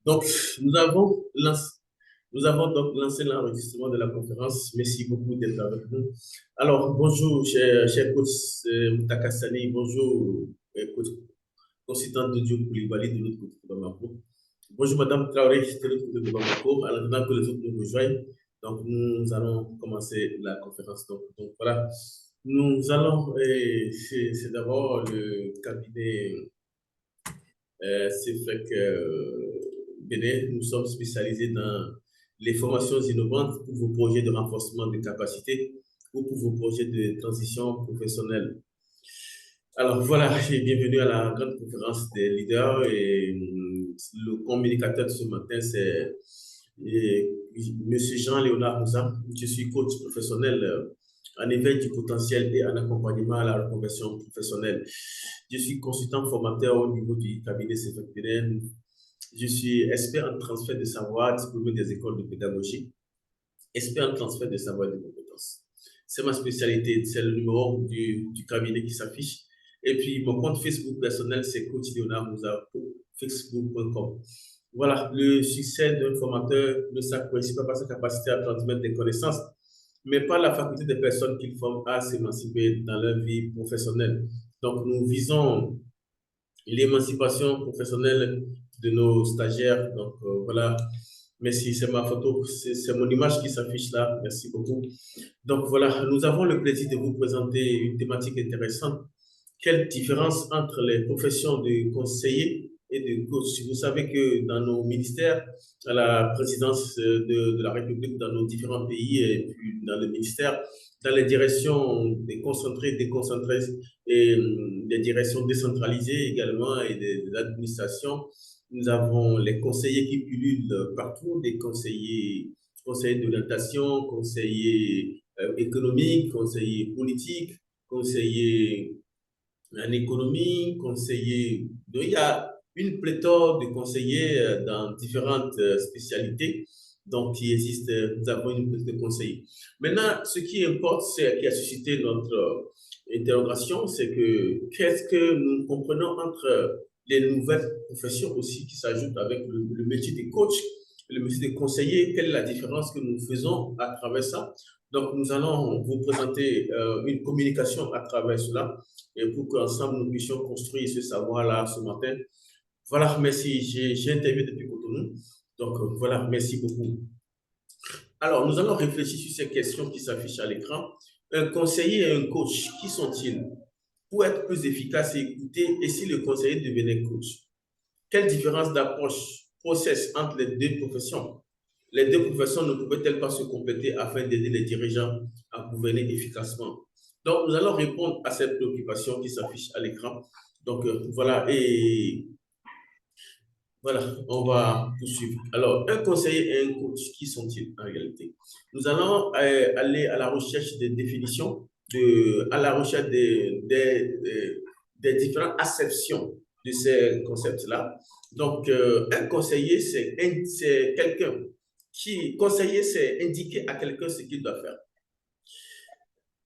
Donc, nous avons lancé, nous avons donc lancé l'enregistrement de la conférence. Merci beaucoup d'être avec nous. Alors, bonjour, cher coach Mutakassani. Bonjour, coach consultant de Dieu Koulibaly de l'autre côté de Bamako. Bonjour, Madame Traoré, de l'autre côté de Bamako. En attendant que les autres nous rejoignent, donc nous allons commencer la conférence. Donc voilà, nous allons, c'est d'abord le cabinet. C'est vrai que Bénin, nous sommes spécialisés dans les formations innovantes pour vos projets de renforcement de capacité ou pour vos projets de transition professionnelle. Alors voilà, et bienvenue à la grande conférence des leaders et le communicateur de ce matin, c'est Monsieur Jean-Léonard Moussa. Je suis coach professionnel en éveil du potentiel et en accompagnement à la reconversion professionnelle. Je suis consultant formateur au niveau du cabinet CFPN. Je suis expert en transfert de savoir, diplômé des écoles de pédagogie, expert en transfert de savoir et de compétences. C'est ma spécialité, c'est le numéro du cabinet qui s'affiche. Et puis, mon compte Facebook personnel, c'est Coach Léonard Moussa, facebook.com. Voilà, le succès d'un formateur ne s'apprécie pas par sa capacité à transmettre des connaissances, mais par la faculté des personnes qu'il forme à s'émanciper dans leur vie professionnelle. Donc, nous visons l'émancipation professionnelle de nos stagiaires. Donc, voilà, merci, c'est ma photo, c'est mon image qui s'affiche là. Merci beaucoup. Donc, voilà, nous avons le plaisir de vous présenter une thématique intéressante. Quelle différence entre les professions de conseiller et de coach? Vous savez que dans nos ministères, à la présidence de la République, dans nos différents pays et puis dans le ministère, dans les directions déconcentrées, déconcentrées et des directions décentralisées également et des administrations, nous avons les conseillers qui pullulent partout, des conseillers, conseillers d'orientation, conseillers économiques, conseillers politiques, conseillers en économie, conseiller. Donc, il y a une pléthore de conseillers dans différentes spécialités donc, qui existent. Nous avons une pléthore de conseillers. Maintenant, ce qui importe, c'est qui a suscité notre interrogation, c'est que qu'est-ce que nous comprenons entre les nouvelles professions aussi qui s'ajoutent avec le métier de coach, le métier de conseiller, quelle est la différence que nous faisons à travers ça? Donc, nous allons vous présenter une communication à travers cela et pour qu'ensemble nous puissions construire ce savoir-là ce matin. Voilà, merci. J'ai interviewé depuis Cotonou. Donc, voilà, merci beaucoup. Alors, nous allons réfléchir sur ces questions qui s'affichent à l'écran. Un conseiller et un coach, qui sont-ils? Pour être plus efficace et écouter, et si le conseiller devenait coach? Quelle différence d'approche, process entre les deux professions? Les deux professions ne pouvaient-elles pas se compléter afin d'aider les dirigeants à gouverner efficacement? Donc, nous allons répondre à cette préoccupation qui s'affiche à l'écran. Donc, voilà, et voilà, on va poursuivre. Alors, un conseiller et un coach, qui sont-ils en réalité? Nous allons aller à la recherche des définitions, à la recherche des différentes acceptions de ces concepts-là. Donc, un conseiller, c'est quelqu'un conseiller, c'est indiquer à quelqu'un ce qu'il doit faire.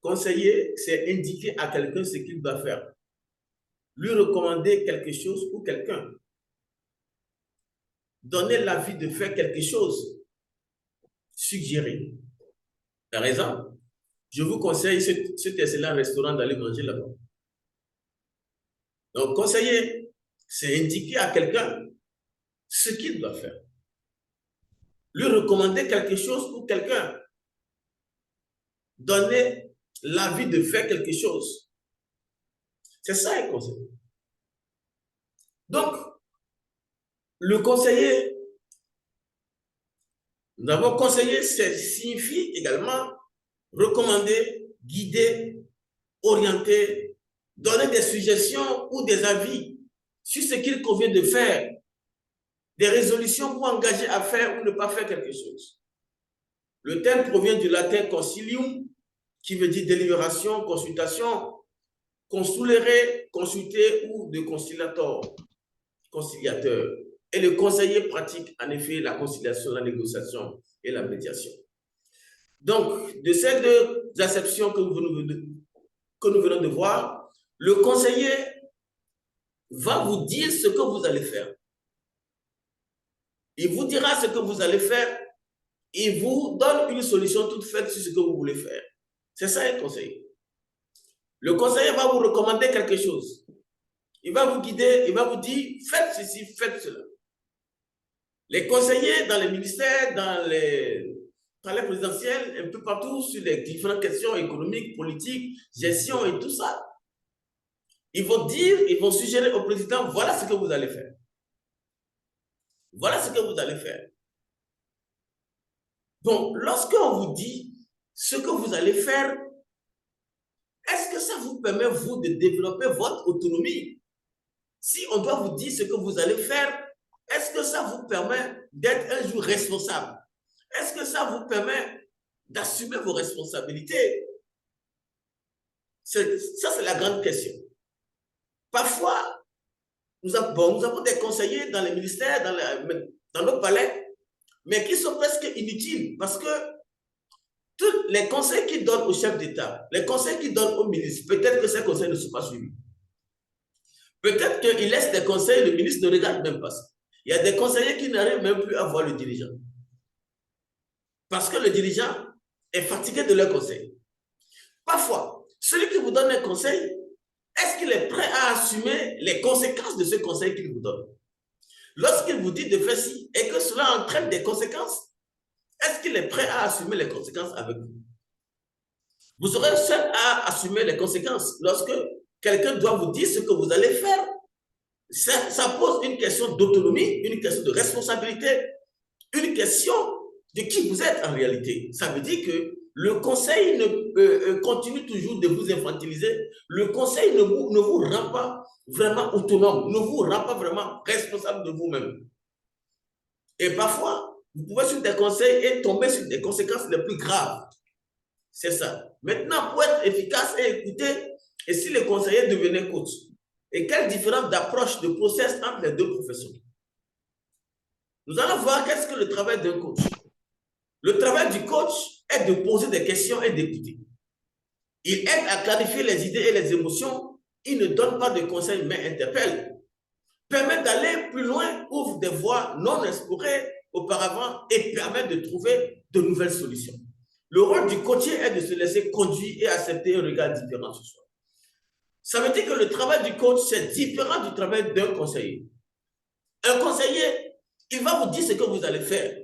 Conseiller, c'est indiquer à quelqu'un ce qu'il doit faire. Lui recommander quelque chose ou quelqu'un. Donner l'avis de faire quelque chose. Suggérer. Par exemple, je vous conseille cet excellent restaurant d'aller manger là-bas. Donc, conseiller, c'est indiquer à quelqu'un ce qu'il doit faire. Lui recommander quelque chose ou quelqu'un. Donner l'avis de faire quelque chose. C'est ça un conseiller. Donc, le conseiller, nous avons conseillé, ça signifie également recommander, guider, orienter, donner des suggestions ou des avis sur ce qu'il convient de faire, des résolutions pour engager à faire ou ne pas faire quelque chose. Le terme provient du latin concilium, qui veut dire délibération, consultation, consulere, consulter ou de conciliateur. Et le conseiller pratique en effet la conciliation, la négociation et la médiation. Donc, de ces deux acceptions que nous venons de voir, le conseiller va vous dire ce que vous allez faire. Il vous dira ce que vous allez faire. Il vous donne une solution toute faite sur ce que vous voulez faire. C'est ça un conseiller. Le conseiller va vous recommander quelque chose. Il va vous guider, il va vous dire, faites ceci, faites cela. Les conseillers dans les ministères, dans les présidentiels, un peu partout sur les différentes questions économiques, politiques, gestion et tout ça, ils vont dire, ils vont suggérer au président, voilà ce que vous allez faire. Voilà ce que vous allez faire. Donc, lorsqu'on vous dit ce que vous allez faire, est-ce que ça vous permet, vous, de développer votre autonomie? Si on doit vous dire ce que vous allez faire, est-ce que ça vous permet d'être un jour responsable? Est-ce que ça vous permet d'assumer vos responsabilités? Ça, c'est la grande question. Parfois, nous avons des conseillers dans les ministères, dans nos palais, mais qui sont presque inutiles parce que tous les conseils qu'ils donnent au chef d'État, les conseils qu'ils donnent au ministre, peut-être que ces conseils ne sont pas suivis. Peut-être qu'ils laissent des conseils, le ministre ne regarde même pas ça. Il y a des conseillers qui n'arrivent même plus à voir le dirigeant. Parce que le dirigeant est fatigué de leurs conseils. Parfois, celui qui vous donne un conseil, est-ce qu'il est prêt à assumer les conséquences de ce conseil qu'il vous donne? Lorsqu'il vous dit de faire ci et que cela entraîne des conséquences, est-ce qu'il est prêt à assumer les conséquences avec vous? Vous serez seul à assumer les conséquences lorsque quelqu'un doit vous dire ce que vous allez faire. Ça pose une question d'autonomie, une question de responsabilité, une question de qui vous êtes en réalité. Ça veut dire que le conseil continue toujours de vous infantiliser. Le conseil ne vous rend pas vraiment autonome, ne vous rend pas vraiment responsable de vous-même. Et parfois, vous pouvez suivre des conseils et tomber sur des conséquences les plus graves. C'est ça. Maintenant, pour être efficace et écouter, et si le conseiller devenait coach, et quelle différence d'approche, de process entre les deux professions? Nous allons voir qu'est-ce que le travail d'un coach. Le travail du coach est de poser des questions et d'écouter. Il aide à clarifier les idées et les émotions. Il ne donne pas de conseils, mais interpelle. Permet d'aller plus loin, ouvre des voies non explorées auparavant et permet de trouver de nouvelles solutions. Le rôle du coacher est de se laisser conduire et accepter un regard différent sur soi. Ça veut dire que le travail du coach, c'est différent du travail d'un conseiller. Un conseiller, il va vous dire ce que vous allez faire.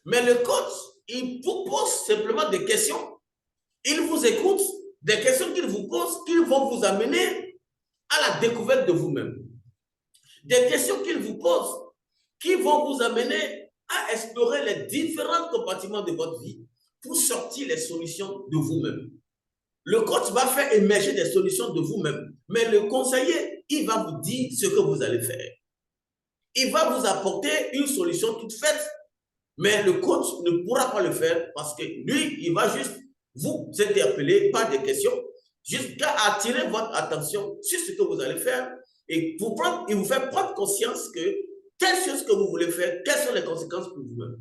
Mais le coach, il vous pose simplement des questions. Il vous écoute, des questions qu'il vous pose, qui vont vous amener à la découverte de vous-même. Des questions qu'il vous pose, qui vont vous amener à explorer les différents compartiments de votre vie pour sortir les solutions de vous-même. Le coach va faire émerger des solutions de vous-même, mais le conseiller, il va vous dire ce que vous allez faire. Il va vous apporter une solution toute faite, mais le coach ne pourra pas le faire parce que lui, il va juste vous interpeller par des questions jusqu'à attirer votre attention sur ce que vous allez faire et il vous fait prendre conscience que telle chose que vous voulez faire, quelles sont les conséquences pour vous-même.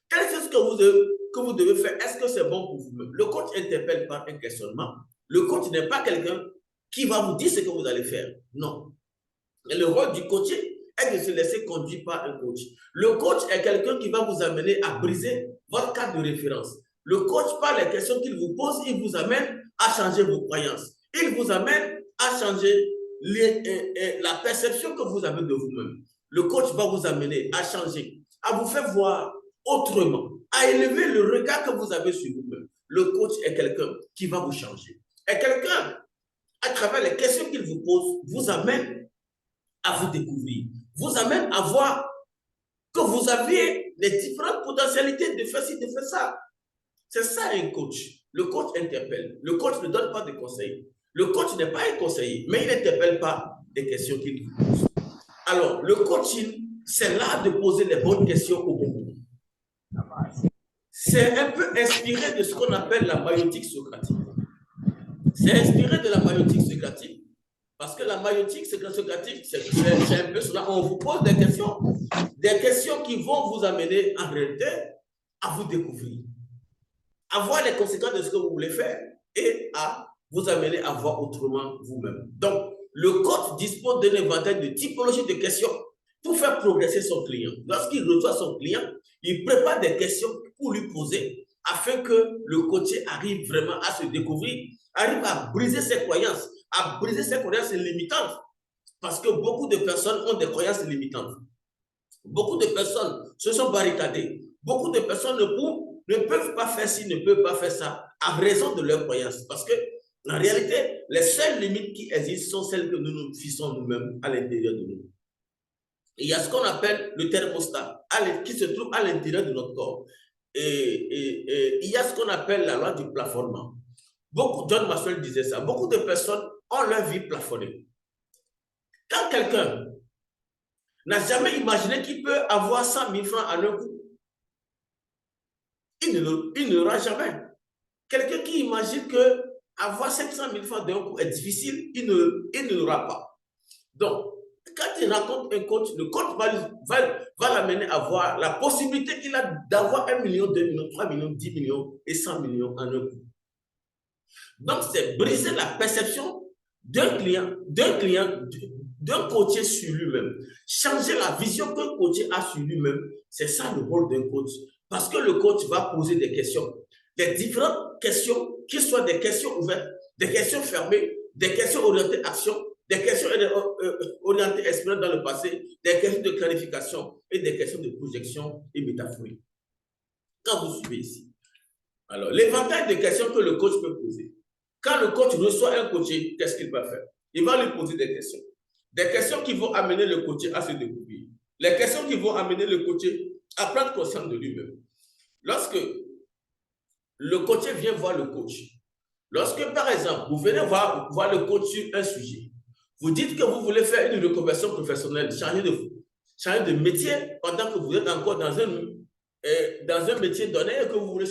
Telle chose que vous devez faire, est-ce que c'est bon pour vous-même? Le coach interpelle par un questionnement. Le coach n'est pas quelqu'un qui va vous dire ce que vous allez faire. Non. Et le rôle du coaché est de se laisser conduire par un coach. Le coach est quelqu'un qui va vous amener à briser votre cadre de référence. Le coach, par les questions qu'il vous pose, il vous amène à changer vos croyances. Il vous amène à changer la perception que vous avez de vous-même. Le coach va vous amener à changer, à vous faire voir autrement, à élever le regard que vous avez sur vous-même. Le coach est quelqu'un qui va vous changer. Et quelqu'un, à travers les questions qu'il vous pose, vous amène à vous découvrir, vous amène à voir que vous aviez les différentes potentialités de faire ci, de faire ça. C'est ça un coach. Le coach interpelle. Le coach ne donne pas de conseils. Le coach n'est pas un conseiller, mais il n'interpelle pas des questions qu'il vous pose. Alors, le coaching, c'est l'art de poser les bonnes questions au bon moment. C'est un peu inspiré de ce qu'on appelle la maïotique socratique. C'est inspiré de la maïotique socratique. Parce que la maïotique socratique, c'est un peu cela. On vous pose des questions qui vont vous amener en réalité à vous découvrir, à voir les conséquences de ce que vous voulez faire et à vous amener à voir autrement vous-même. Donc, le coach dispose d'un éventail de typologies de questions pour faire progresser son client. Lorsqu'il reçoit son client, il prépare des questions pour lui poser afin que le coaché arrive vraiment à se découvrir, arrive à briser ses croyances limitantes. Parce que beaucoup de personnes ont des croyances limitantes. Beaucoup de personnes se sont barricadées. Beaucoup de personnes ne peuvent pas faire ci, ne peuvent pas faire ça, à raison de leurs croyances. Parce que, en réalité, les seules limites qui existent sont celles que nous nous fixons nous-mêmes à l'intérieur de nous. Il y a ce qu'on appelle le thermostat qui se trouve à l'intérieur de notre corps. Et il y a ce qu'on appelle la loi du plafonnement. John Maxwell disait ça. Beaucoup de personnes ont leur vie plafonnée. Quand quelqu'un n'a jamais imaginé qu'il peut avoir 100 000 francs à un coup, il ne l'aura jamais. Quelqu'un qui imagine que avoir 500 000 francs d'un coup est difficile, il ne l'aura pas. Donc, quand il rencontre un coach, le coach va l'amener à voir la possibilité qu'il a d'avoir 1 million, 2 millions, 3 millions, 10 millions et 100 millions en un coup. Donc, c'est briser la perception d'un coach sur lui-même. Changer la vision qu'un coach a sur lui-même, c'est ça le rôle d'un coach. Parce que le coach va poser des questions. Des différentes questions, qui soient des questions ouvertes, des questions fermées, des questions orientées action, des questions orientées expérience dans le passé, des questions de clarification et des questions de projection et métaphorique. Quand vous suivez ici. Alors, l'éventail de questions que le coach peut poser. Quand le coach reçoit un coaché, qu'est-ce qu'il va faire? Il va lui poser des questions. Des questions qui vont amener le coaché à se découvrir. Les questions qui vont amener le coaché à prendre conscience de lui-même. Lorsque le coaché vient voir le coach, lorsque, par exemple, vous venez voir le coach sur un sujet, vous dites que vous voulez faire une reconversion professionnelle, changer de métier pendant que vous êtes encore dans un métier donné et que vous voulez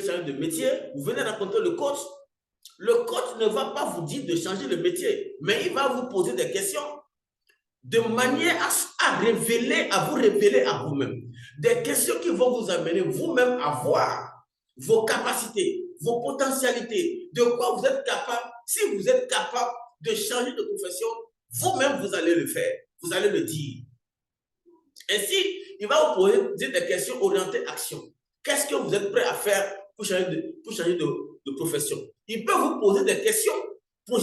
changer de métier, vous venez rencontrer le coach. Le coach ne va pas vous dire de changer de métier, mais il va vous poser des questions de manière à vous révéler à vous-même. Des questions qui vont vous amener vous-même à voir vos capacités, vos potentialités, de quoi vous êtes capable. Si vous êtes capable de changer de profession, vous-même, vous allez le faire. Vous allez le dire. Ainsi, il va vous poser des questions orientées action. Qu'est-ce que vous êtes prêt à faire pour changer de profession? Il peut vous poser des questions de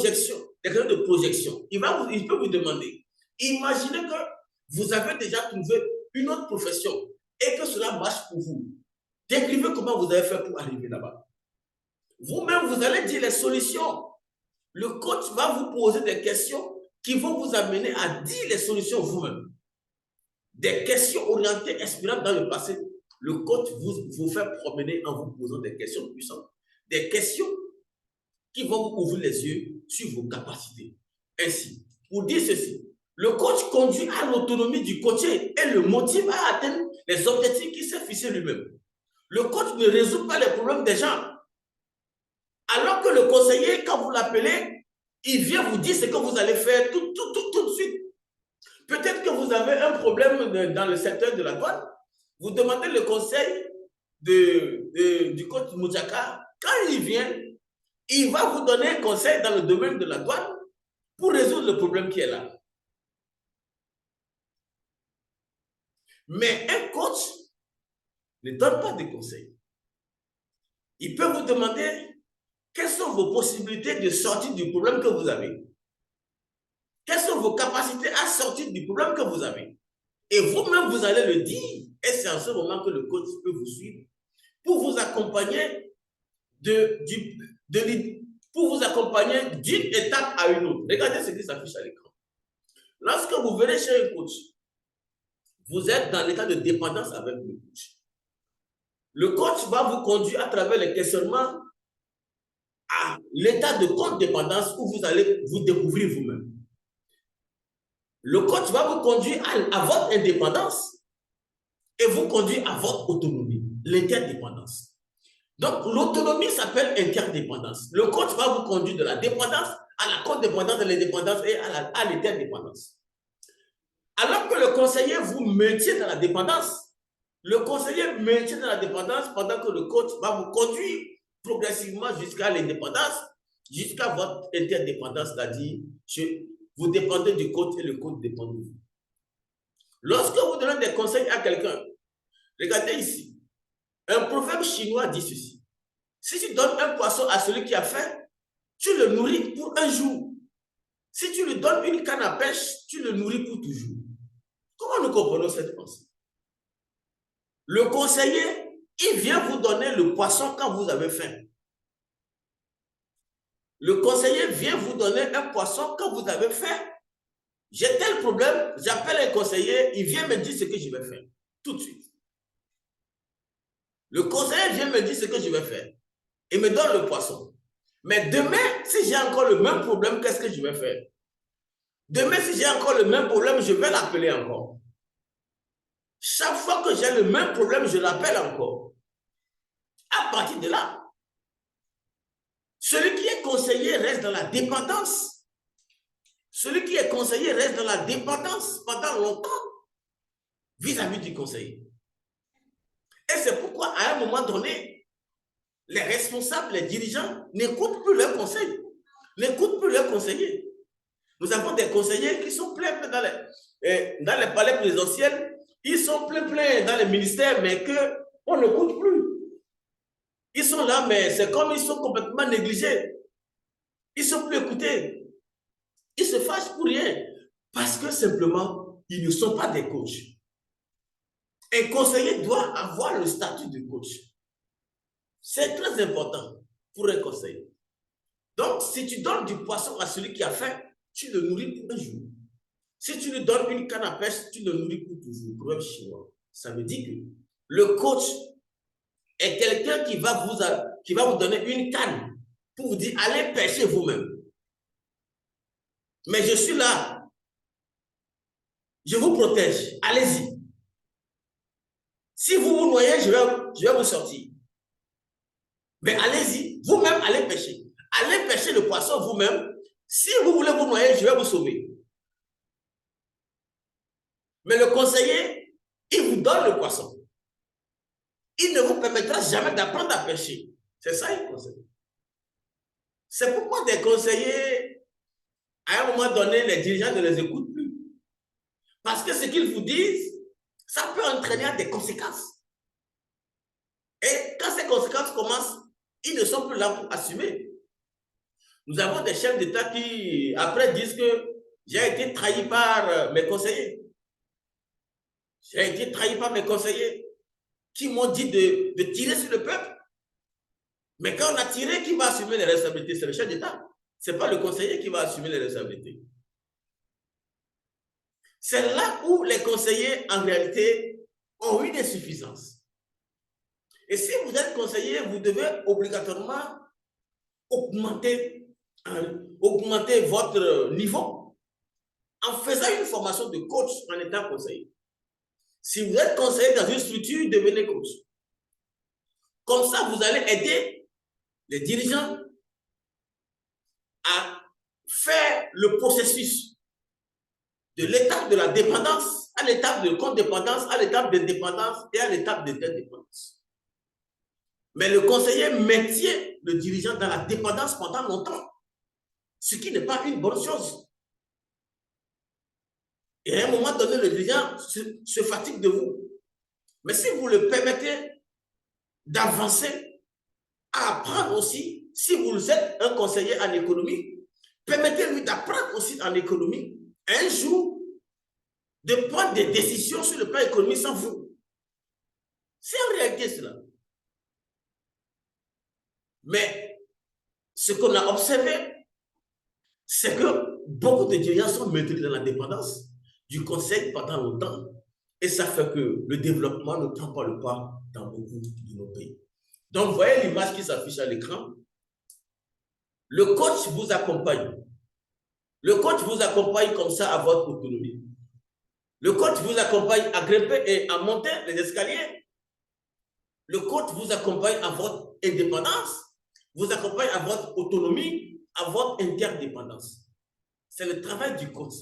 projection. Il peut vous demander, imaginez que vous avez déjà trouvé une autre profession et que cela marche pour vous. Décrivez comment vous avez fait pour arriver là-bas. Vous-même, vous allez dire les solutions. Le coach va vous poser des questions qui vont vous amener à dire les solutions vous-même. Des questions orientées, inspirantes dans le passé. Le coach vous fait promener en vous posant des questions puissantes. Des questions qui vont vous ouvrir les yeux sur vos capacités. Ainsi, pour dire ceci, le coach conduit à l'autonomie du coaché et le motive à atteindre les objectifs qu'il s'est fixés lui-même. Le coach ne résout pas les problèmes des gens. Alors que le conseiller, quand vous l'appelez, il vient vous dire ce que vous allez faire tout de suite. Peut-être que vous avez un problème dans le secteur de la douane. Vous demandez le conseil du coach Moudjaka. Quand il vient, il va vous donner un conseil dans le domaine de la douane pour résoudre le problème qui est là. Mais un coach ne donne pas de conseils. Il peut vous demander quelles sont vos possibilités de sortir du problème que vous avez. Quelles sont vos capacités à sortir du problème que vous avez. Et vous-même, vous allez le dire. Et c'est en ce moment que le coach peut vous suivre pour vous accompagner d'une étape à une autre. Regardez ce qui s'affiche à l'écran. Lorsque vous venez chez un coach, vous êtes dans l'état de dépendance avec le coach. Le coach va vous conduire à travers les questionnements à l'état de contre-dépendance où vous allez vous découvrir vous-même. Le coach va vous conduire à votre indépendance et vous conduire à votre autonomie, l'interdépendance. Donc, l'autonomie s'appelle interdépendance. Le coach va vous conduire de la dépendance à la contre-dépendance, de l'indépendance et à l'interdépendance. Alors que le conseiller vous maintient dans la dépendance, le conseiller maintient dans la dépendance pendant que le coach va vous conduire progressivement jusqu'à l'indépendance, jusqu'à votre interdépendance, c'est-à-dire vous dépendez du coach et le coach dépend de vous. Lorsque vous donnez des conseils à quelqu'un, regardez ici, un proverbe chinois dit ceci. Si tu donnes un poisson à celui qui a faim, tu le nourris pour un jour. Si tu lui donnes une canne à pêche, tu le nourris pour toujours. Comment nous comprenons cette pensée? Le conseiller, il vient vous donner le poisson quand vous avez faim. Le conseiller vient vous donner un poisson quand vous avez faim. J'ai tel problème, j'appelle un conseiller, il vient me dire ce que je vais faire. Tout de suite. Le conseiller vient me dire ce que je vais faire. Il me donne le poisson. Mais demain, si j'ai encore le même problème, qu'est-ce que je vais faire? Demain, si j'ai encore le même problème, je vais l'appeler encore. Chaque fois que j'ai le même problème, je l'appelle encore. À partir de là, celui qui est conseiller reste dans la dépendance. Celui qui est conseiller reste dans la dépendance pendant longtemps vis-à-vis du conseiller. Et c'est pourquoi, à un moment donné, les responsables, les dirigeants n'écoutent plus leurs conseils, n'écoutent plus leurs conseillers. Nous avons des conseillers qui sont pleins dans les palais présidentiels, ils sont pleins dans les ministères, mais qu'on n'écoute plus. Ils sont là, mais c'est comme ils sont complètement négligés. Ils ne sont plus écoutés. Ils se fâchent pour rien. Parce que simplement, ils ne sont pas des coachs. Un conseiller doit avoir le statut de coach. C'est très important pour un conseiller. Donc, si tu donnes du poisson à celui qui a faim, tu le nourris pour un jour. Si tu lui donnes une canne à pêche, tu le nourris pour toujours. Proverbe chinois. Ça veut dire que le coach est quelqu'un qui va vous donner une canne pour vous dire, allez pêcher vous-même. Mais je suis là. Je vous protège. Allez-y. Si vous vous noyez, je vais vous sortir. Mais allez-y. Vous-même, allez pêcher. Allez pêcher le poisson vous-même. Si vous voulez vous noyer, je vais vous sauver. Mais le conseiller, il vous donne le poisson. Il ne vous permettra jamais d'apprendre à pêcher. C'est ça, il conseille. C'est pourquoi des conseillers, à un moment donné, les dirigeants ne les écoutent plus. Parce que ce qu'ils vous disent, ça peut entraîner des conséquences. Et quand ces conséquences commencent, ils ne sont plus là pour assumer. Nous avons des chefs d'État qui, après, disent que j'ai été trahi par mes conseillers. J'ai été trahi par mes conseillers qui m'ont dit de tirer sur le peuple. Mais quand on a tiré, qui va assumer les responsabilités? C'est le chef d'État. Ce n'est pas le conseiller qui va assumer les responsabilités. C'est là où les conseillers, en réalité, ont une insuffisance. Et si vous êtes conseiller, vous devez obligatoirement augmenter votre niveau en faisant une formation de coach en étant conseiller. Si vous êtes conseiller dans une structure, devenez coach. Comme ça, vous allez aider les dirigeants à faire le processus de l'étape de la dépendance à l'étape de codépendance, à l'étape d'indépendance et à l'étape d'interdépendance. Mais le conseiller maintient le dirigeant dans la dépendance pendant longtemps, ce qui n'est pas une bonne chose. Et à un moment donné, le dirigeant se fatigue de vous. Mais si vous le permettez d'avancer, à apprendre aussi, si vous êtes un conseiller en économie, permettez-lui d'apprendre aussi en économie, un jour, de prendre des décisions sur le plan économique sans vous. C'est en réalité cela. Mais ce qu'on a observé, c'est que beaucoup de dirigeants sont maintenus dans la dépendance du conseil pendant longtemps. Et ça fait que le développement ne prend pas le pas dans beaucoup de nos pays. Donc, vous voyez l'image qui s'affiche à l'écran. Le coach vous accompagne. Le coach vous accompagne comme ça à votre autonomie. Le coach vous accompagne à grimper et à monter les escaliers. Le coach vous accompagne à votre indépendance, vous accompagne à votre autonomie, à votre interdépendance. C'est le travail du coach.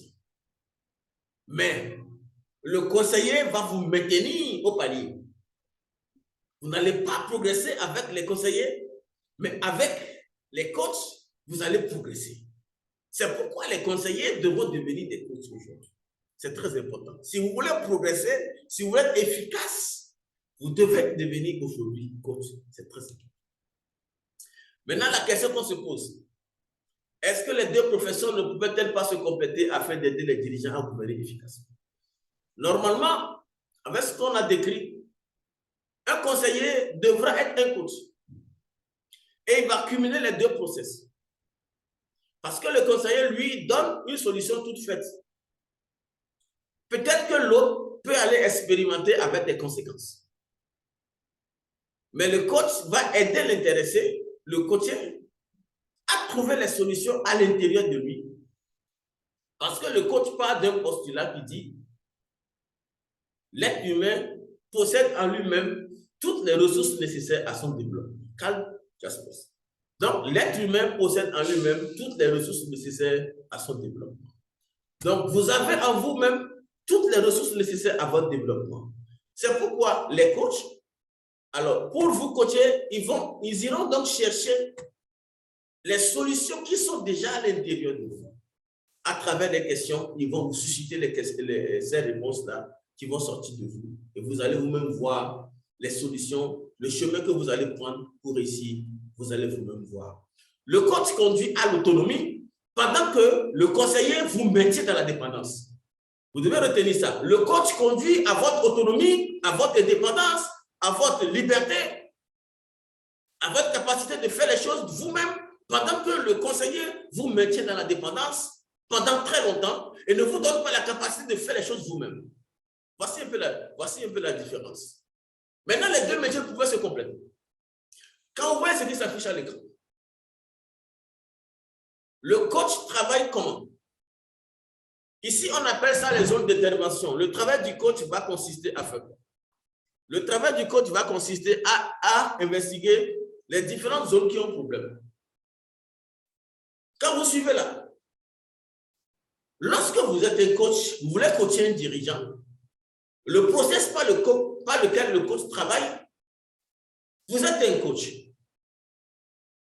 Mais le conseiller va vous maintenir au palier. Vous n'allez pas progresser avec les conseillers, mais avec les coachs, vous allez progresser. C'est pourquoi les conseillers devront devenir des coachs aujourd'hui. C'est très important. Si vous voulez progresser, si vous voulez être efficace, vous devez devenir aujourd'hui coach. C'est très important. Maintenant, la question qu'on se pose, est-ce que les deux professions ne pouvaient-elles pas se compléter afin d'aider les dirigeants à gouverner efficacement? Normalement, avec ce qu'on a décrit, un conseiller devra être un coach. Et il va cumuler les deux process. Parce que le conseiller, lui, donne une solution toute faite. Peut-être que l'autre peut aller expérimenter avec des conséquences. Mais le coach va aider l'intéressé, le coaché, à trouver les solutions à l'intérieur de lui. Parce que le coach part d'un postulat qui dit l'être humain possède en lui-même toutes les ressources nécessaires à son développement. Calme, Jaspers. Donc, l'être humain possède en lui-même toutes les ressources nécessaires à son développement. Donc, vous avez en vous-même toutes les ressources nécessaires à votre développement. C'est pourquoi les coachs, alors, pour vous coacher, ils iront donc chercher les solutions qui sont déjà à l'intérieur de vous. À travers les questions, ils vont vous susciter ces réponses-là qui vont sortir de vous. Et vous allez vous-même voir les solutions, le chemin que vous allez prendre pour réussir, vous allez vous-même voir. Le coach conduit à l'autonomie pendant que le conseiller vous maintient dans la dépendance. Vous devez retenir ça. Le coach conduit à votre autonomie, à votre indépendance, à votre liberté, à votre capacité de faire les choses vous-même, pendant que le conseiller vous maintient dans la dépendance pendant très longtemps et ne vous donne pas la capacité de faire les choses vous-même. Voici un peu la différence. Maintenant, les deux métiers pouvaient se compléter. Quand vous voyez ce qui s'affiche à l'écran, le coach travaille comment? Ici, on appelle ça les zones d'intervention. Le travail du coach va consister à faire quoi? Le travail du coach va consister à investiguer les différentes zones qui ont problème. Quand vous suivez là, lorsque vous êtes un coach, vous voulez coacher un dirigeant, le process par lequel le coach travaille, vous êtes un coach.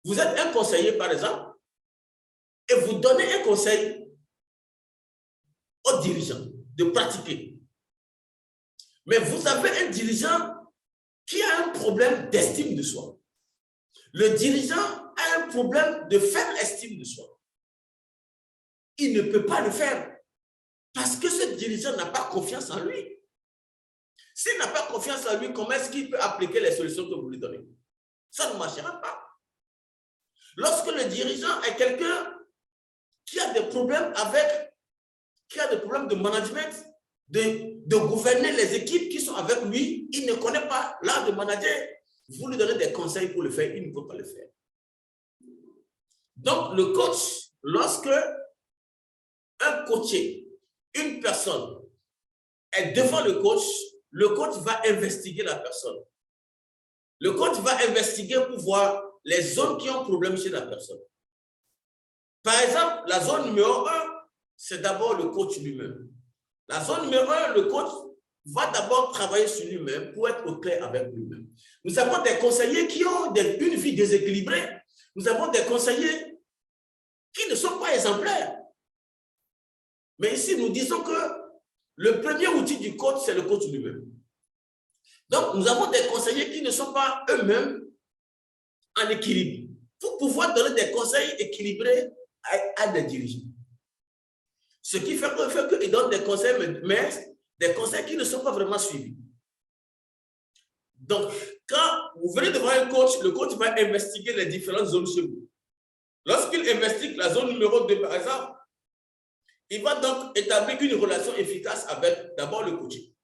Vous êtes un conseiller, par exemple, et vous donnez un conseil au dirigeant de pratiquer. Mais vous avez un dirigeant qui a un problème d'estime de soi. Le dirigeant a un problème de faible estime de soi. Il ne peut pas le faire parce que ce dirigeant n'a pas confiance en lui. S'il n'a pas confiance en lui, comment est-ce qu'il peut appliquer les solutions que vous lui donnez? Ça ne marchera pas. Lorsque le dirigeant est quelqu'un qui a des problèmes de management, de gouverner les équipes qui sont avec lui, il ne connaît pas l'art de manager. Vous lui donnez des conseils pour le faire, il ne peut pas le faire. Donc, le coach, lorsque un coaché, une personne est devant le coach va investiguer la personne. Le coach va investiguer pour voir les zones qui ont problème chez la personne. Par exemple, la zone numéro 1, c'est d'abord le coach lui-même. La zone numéro 1, le coach va d'abord travailler sur lui-même pour être au clair avec lui-même. Nous avons des conseillers qui ont une vie déséquilibrée. Nous avons des conseillers qui ne sont pas exemplaires. Mais ici, nous disons que le premier outil du coach, c'est le coach lui-même. Donc, nous avons des conseillers qui ne sont pas eux-mêmes en équilibre pour pouvoir donner des conseils équilibrés à des dirigeants. Ce qui fait qu'ils donnent des conseils, mais des conseils qui ne sont pas vraiment suivis. Donc, quand vous venez devant un coach, le coach va investiguer les différentes zones chez vous. Lorsqu'il investigue la zone numéro 2, par exemple, il va donc établir une relation efficace avec d'abord le coaché.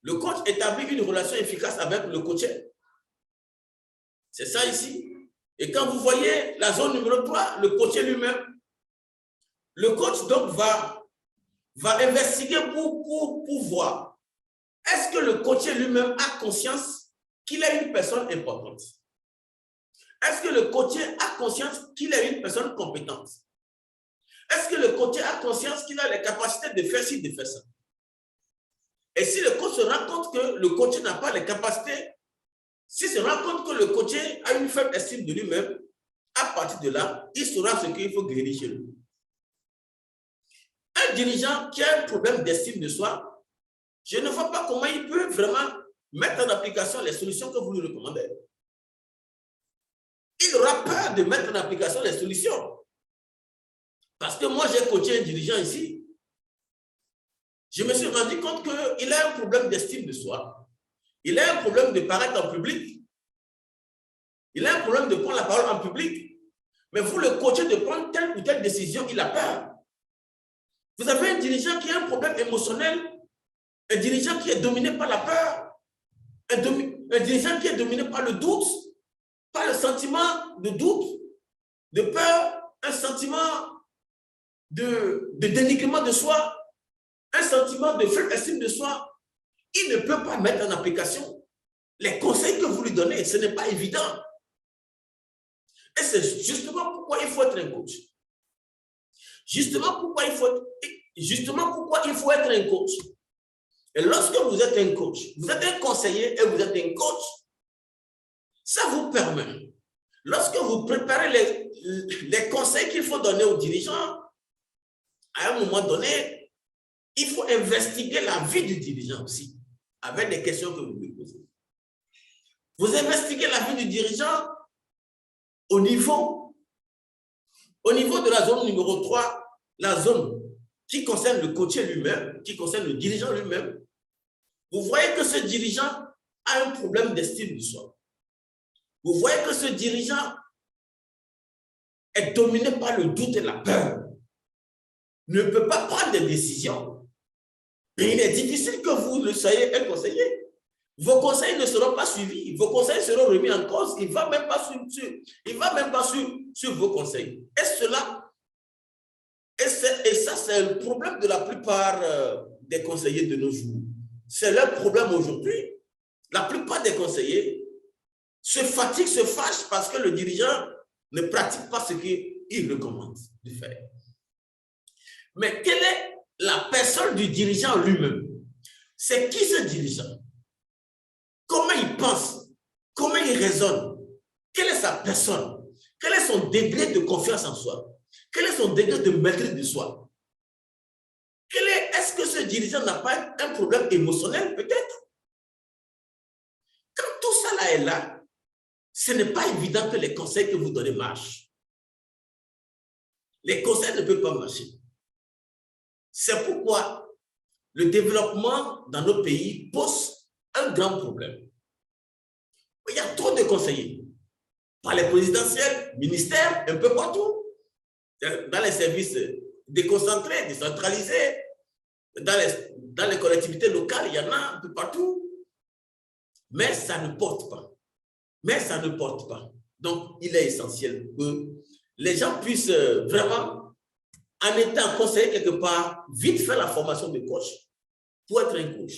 Le coach établit une relation efficace avec le coaché. C'est ça ici. Et quand vous voyez la zone numéro 3, le coaché lui-même, le coach donc va investiguer pour voir. Est-ce que le coaché lui-même a conscience qu'il est une personne importante? Est-ce que le coaché a conscience qu'il est une personne compétente? Est-ce que le coaché a conscience qu'il a les capacités de faire ci, de faire ça? Et si le coach se rend compte que le coaché n'a pas les capacités, s'il se rend compte que le coaché a une faible estime de lui-même, à partir de là, il saura ce qu'il faut guérir chez lui. Un dirigeant qui a un problème d'estime de soi, je ne vois pas comment il peut vraiment mettre en application les solutions que vous lui recommandez. Il aura peur de mettre en application les solutions. Parce que moi, j'ai coaché un dirigeant ici. Je me suis rendu compte qu'il a un problème d'estime de soi. Il a un problème de paraître en public. Il a un problème de prendre la parole en public. Mais vous le coachez de prendre telle ou telle décision, il a peur. Vous avez un dirigeant qui a un problème émotionnel, un dirigeant qui est dominé par la peur, un dirigeant qui est dominé par le doute, par le sentiment de doute, de peur, un sentiment de dénigrement de soi, un sentiment de faible estime de soi. Il ne peut pas mettre en application les conseils que vous lui donnez. Ce n'est pas évident. Et c'est justement pourquoi il faut être un coach. Justement pourquoi il faut être un coach. Et lorsque vous êtes un coach, vous êtes un conseiller et vous êtes un coach, ça vous permet, lorsque vous préparez les conseils qu'il faut donner aux dirigeants, à un moment donné, il faut investiguer la vie du dirigeant aussi, avec des questions que vous lui posez. Vous investiguez la vie du dirigeant au niveau de la zone numéro 3, la zone qui concerne le coaché lui-même, qui concerne le dirigeant lui-même. Vous voyez que ce dirigeant a un problème d'estime de soi. Vous voyez que ce dirigeant est dominé par le doute et la peur. Ne peut pas prendre des décisions. Et il est difficile que vous le soyez un conseiller. Vos conseils ne seront pas suivis. Vos conseils seront remis en cause. Il ne va même pas sur vos conseils. Et ça, c'est le problème de la plupart des conseillers de nos jours. C'est leur problème aujourd'hui. La plupart des conseillers se fatiguent, se fâchent parce que le dirigeant ne pratique pas ce qu'il recommande de faire. Mais quelle est la personne du dirigeant lui-même? C'est qui ce dirigeant? Comment il pense? Comment il raisonne? Quelle est sa personne? Quel est son degré de confiance en soi? Quel est son degré de maîtrise de soi? Est-ce que ce dirigeant n'a pas un problème émotionnel peut-être? Quand tout ça là est là, ce n'est pas évident que les conseils que vous donnez marchent. Les conseils ne peuvent pas marcher. C'est pourquoi le développement dans nos pays pose un grand problème. Il y a trop de conseillers. Par les présidentielles, ministères, un peu partout. Dans les services déconcentrés, décentralisés, dans les collectivités locales, il y en a un peu partout. Mais ça ne porte pas. Donc, il est essentiel que les gens puissent vraiment, en étant conseillés quelque part, vite faire la formation de coach pour être un coach.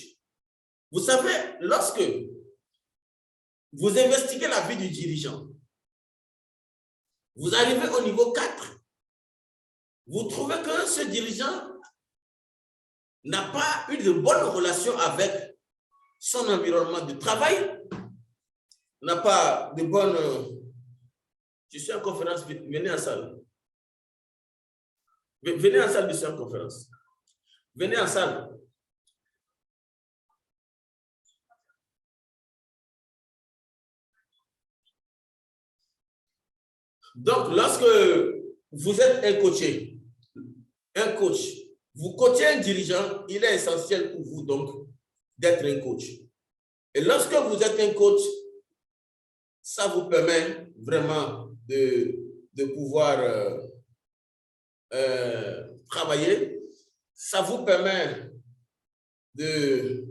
Vous savez, lorsque vous investiguez la vie du dirigeant, vous arrivez au niveau 4, vous trouvez que ce dirigeant n'a pas eu de bonnes relations avec son environnement de travail, n'a pas de bonnes... Je suis en conférence, venez en salle. Venez en salle, je suis en conférence. Venez en salle. Donc, lorsque vous êtes un coach, vous coachez un dirigeant, il est essentiel pour vous donc d'être un coach. Et lorsque vous êtes un coach, ça vous permet vraiment de pouvoir travailler. Ça vous permet de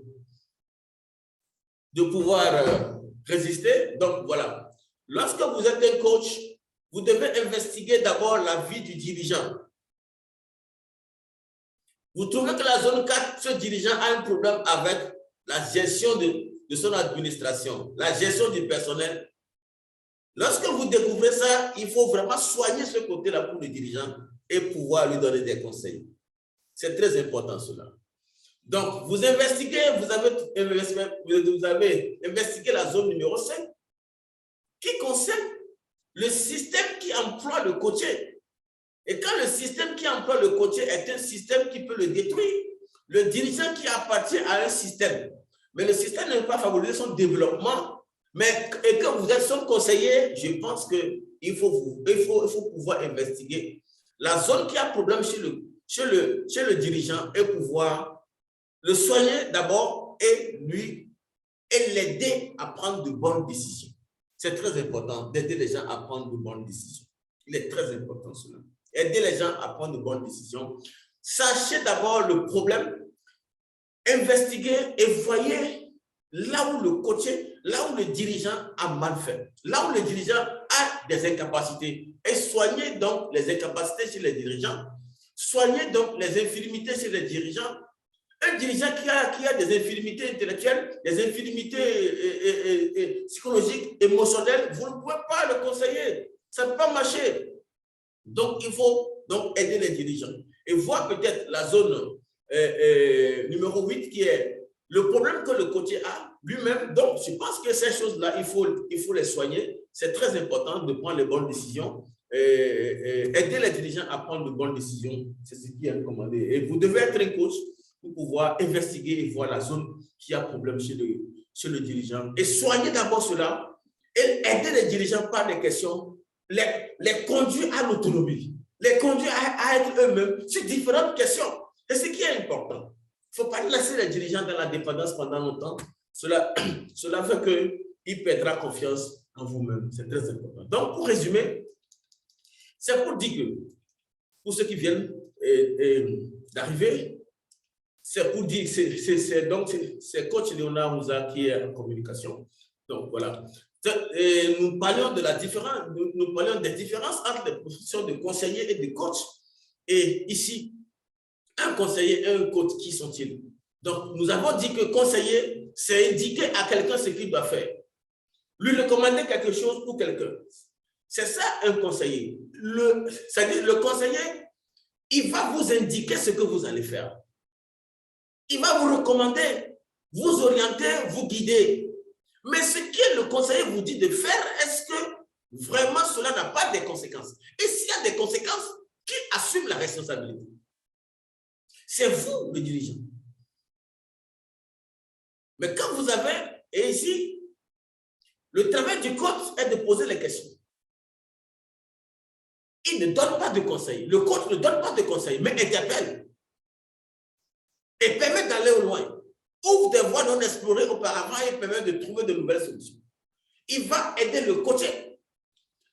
pouvoir résister. Donc, voilà. Lorsque vous êtes un coach, vous devez investiguer d'abord la vie du dirigeant. Vous trouvez que la zone 4, ce dirigeant a un problème avec la gestion de son administration, la gestion du personnel. Lorsque vous découvrez ça, il faut vraiment soigner ce côté-là pour le dirigeant et pouvoir lui donner des conseils. C'est très important cela. Donc, vous investiguez, vous avez investigué la zone numéro 5 qui concerne le système qui emploie le coaché. Et quand le système qui emploie le coaché est un système qui peut le détruire, le dirigeant qui appartient à un système, mais le système ne peut pas favoriser son développement, et que vous êtes son conseiller, je pense qu'il faut pouvoir investiguer la zone qui a problème chez le dirigeant et pouvoir le soigner d'abord et l'aider à prendre de bonnes décisions. C'est très important d'aider les gens à prendre de bonnes décisions. Il est très important cela. Aider les gens à prendre de bonnes décisions. Sachez d'abord le problème, investiguez et voyez là où le coaché, là où le dirigeant a mal fait, là où le dirigeant a des incapacités. Et soignez donc les incapacités chez les dirigeants. Soignez donc les infirmités chez les dirigeants. Un dirigeant qui a des infirmités intellectuelles, des infirmités psychologiques, émotionnelles, vous ne pouvez pas le conseiller. Ça ne peut pas marcher. Donc, il faut donc aider les dirigeants et voir peut-être la zone numéro 8 qui est le problème que le coaché a lui-même. Donc, je pense que ces choses-là, il faut les soigner. C'est très important de prendre les bonnes décisions. Aider les dirigeants à prendre de bonnes décisions, c'est ce qui est recommandé. Et vous devez être un coach pour pouvoir investiguer et voir la zone qui a problème chez le dirigeant. Et soigner d'abord cela et aider les dirigeants par des questions, les conduire à l'autonomie, les conduire à être eux-mêmes sur différentes questions. C'est ce qui est important. Il ne faut pas laisser les dirigeants dans la dépendance pendant longtemps. Cela fait qu'il perdra confiance en vous-même. C'est très important. Donc, pour résumer, c'est pour dire que pour ceux qui viennent d'arriver, c'est pour dire, c'est coach Léonard Mouza qui est en communication. Donc, voilà. Nous parlions des différences entre les professions de conseiller et de coach. Et ici, un conseiller et un coach, qui sont-ils? Donc, nous avons dit que conseiller, c'est indiquer à quelqu'un ce qu'il doit faire. Lui recommander quelque chose pour quelqu'un. C'est ça un conseiller. C'est-à-dire, le conseiller, il va vous indiquer ce que vous allez faire. Il va vous recommander, vous orienter, vous guider. Mais ce que le conseiller vous dit de faire, est-ce que vraiment cela n'a pas de conséquences? Et s'il y a des conséquences, qui assume la responsabilité? C'est vous, le dirigeant. Mais quand vous avez, et ici, le travail du coach est de poser les questions. Il ne donne pas de conseils. Le coach ne donne pas de conseils, mais interpelle. Et permet d'aller au loin. Ouvre des voies non explorées auparavant et permet de trouver de nouvelles solutions. Il va aider le coaché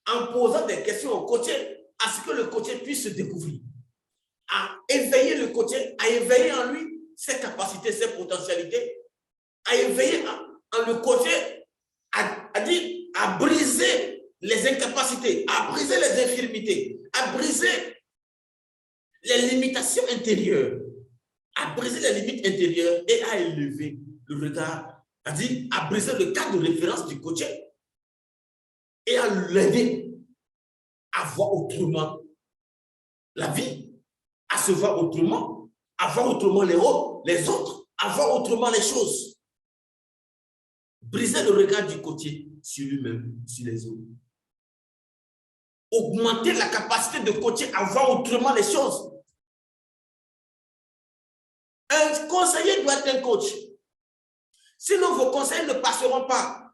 en posant des questions au coaché à ce que le coaché puisse se découvrir, à éveiller le coaché, à éveiller en lui ses capacités, ses potentialités, à éveiller en le coaché, à briser les incapacités, à briser les infirmités, à briser les limitations intérieures, à briser les limites intérieures et à élever le regard, à briser le cadre de référence du coaché et à l'aider à voir autrement la vie, à se voir autrement, à voir autrement les autres, à voir autrement les choses. Briser le regard du coaché sur lui-même, sur les autres. Augmenter la capacité de coacher à voir autrement les choses. Un conseiller doit être un coach. Sinon, vos conseils ne passeront pas.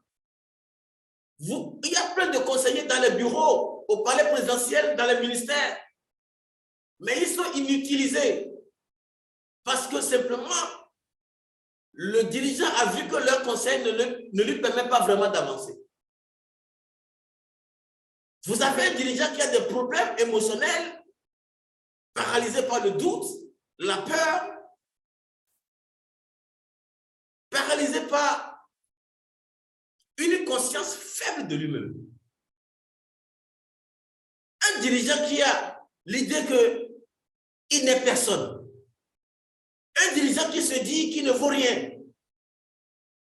Il y a plein de conseillers dans les bureaux, au palais présidentiel, dans les ministères. Mais ils sont inutilisés. Parce que simplement, le dirigeant a vu que leur conseil ne lui permet pas vraiment d'avancer. Vous avez un dirigeant qui a des problèmes émotionnels, paralysé par le doute, la peur, paralysé par une conscience faible de lui-même. Un dirigeant qui a l'idée qu'il n'est personne. Un dirigeant qui se dit qu'il ne vaut rien.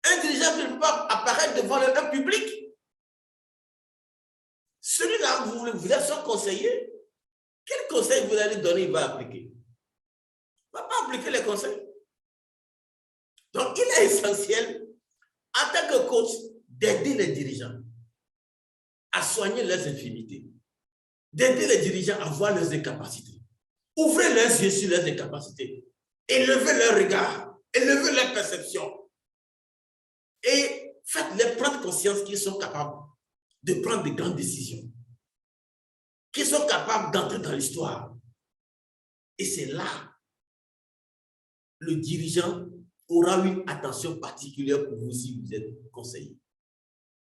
Un dirigeant qui ne peut pas apparaître devant un public. Celui-là, vous êtes son conseiller. Quel conseil vous allez donner, il va appliquer? Il ne va pas appliquer les conseils. Donc, il est essentiel, en tant que coach, d'aider les dirigeants à soigner leurs infirmités, d'aider les dirigeants à voir leurs incapacités. Ouvrez leurs yeux sur leurs incapacités. Élevez leur regard. Élevez leur perception. Et faites-les prendre conscience qu'ils sont capables de prendre de grandes décisions. Qu'ils sont capables d'entrer dans l'histoire. Et c'est là, le dirigeant aura une attention particulière pour vous si vous êtes conseiller.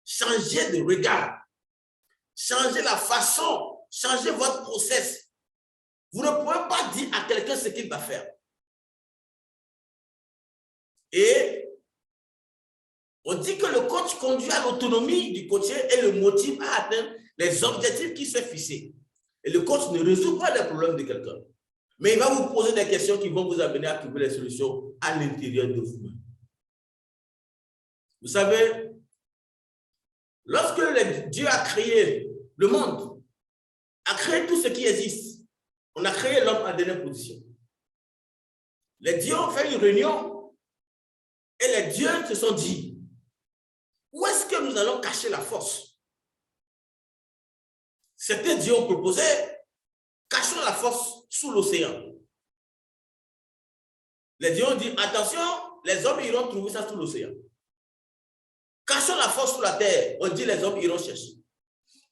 Changez de regard. Changez la façon. Changez votre process. Vous ne pouvez pas dire à quelqu'un ce qu'il va faire. Et on dit que le coach conduit à l'autonomie du coaché et le motive à atteindre les objectifs qui sont fixés. Et le coach ne résout pas les problèmes de quelqu'un. Mais il va vous poser des questions qui vont vous amener à trouver les solutions à l'intérieur de vous-même. Vous savez, lorsque Dieu a créé le monde, a créé tout ce qui existe, on a créé l'homme en dernière position. Les dieux ont fait une réunion et les dieux se sont dit, où est-ce que nous allons cacher la force? Certains dieux ont proposé, cachons la force sous l'océan. Les dieux ont dit, attention, les hommes iront trouver ça sous l'océan. Cachons la force sous la terre. On dit, les hommes iront chercher.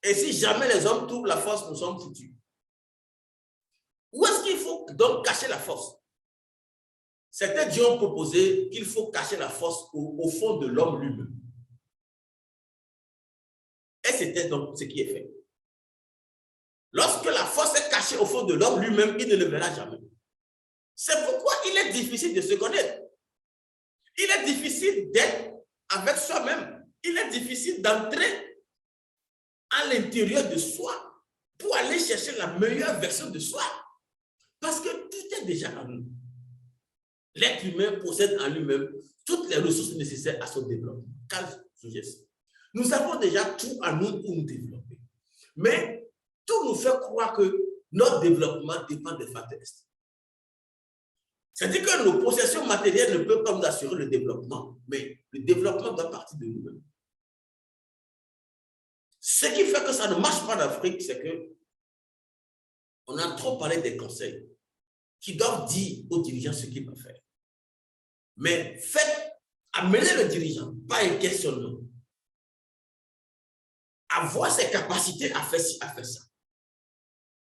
Et si jamais les hommes trouvent la force, nous sommes foutus. Où est-ce qu'il faut donc cacher la force? Certains dieux ont proposé qu'il faut cacher la force au fond de l'homme lui-même. Et c'était donc ce qui est fait. Lorsque la force est cachée au fond de l'homme lui-même, il ne le verra jamais. C'est pourquoi il est difficile de se connaître. Il est difficile d'être avec soi-même. Il est difficile d'entrer à l'intérieur de soi pour aller chercher la meilleure version de soi. Parce que tout est déjà en nous. L'être humain possède en lui-même toutes les ressources nécessaires à son développement. Nous avons déjà tout en nous pour nous développer. Mais tout nous fait croire que notre développement dépend des facteurs externes. C'est-à-dire que nos possessions matérielles ne peuvent pas nous assurer le développement, mais le développement doit partir de nous-mêmes. Ce qui fait que ça ne marche pas en Afrique, c'est que on a trop parlé des conseils qui doivent dire aux dirigeants ce qu'il va faire. Mais amener le dirigeant, pas un questionnement, à voir ses capacités à faire ci, à faire ça.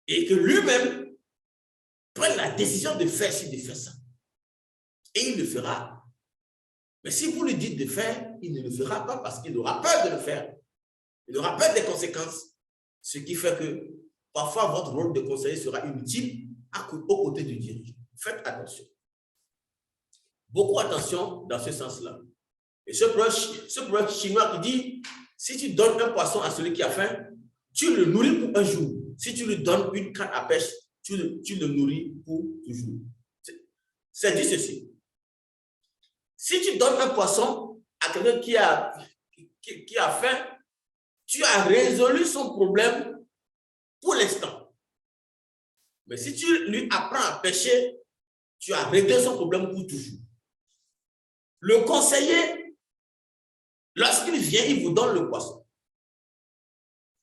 Et que lui-même prenne la décision de faire ci, de faire ça. Et il le fera. Mais si vous lui dites de faire, il ne le fera pas parce qu'il aura peur de le faire. Il aura peur des conséquences. Ce qui fait que parfois votre rôle de conseiller sera inutile aux côtés du dirigeant. Faites attention. Beaucoup attention dans ce sens-là. Et ce proverbe chinois qui dit, si tu donnes un poisson à celui qui a faim, tu le nourris pour un jour. Si tu lui donnes une canne à pêche, tu le nourris pour toujours. C'est dit ceci. Si tu donnes un poisson à quelqu'un qui a faim, tu as résolu son problème pour l'instant. Mais si tu lui apprends à pêcher, tu as réglé son problème pour toujours. Le conseiller, lorsqu'il vient, il vous donne le poisson.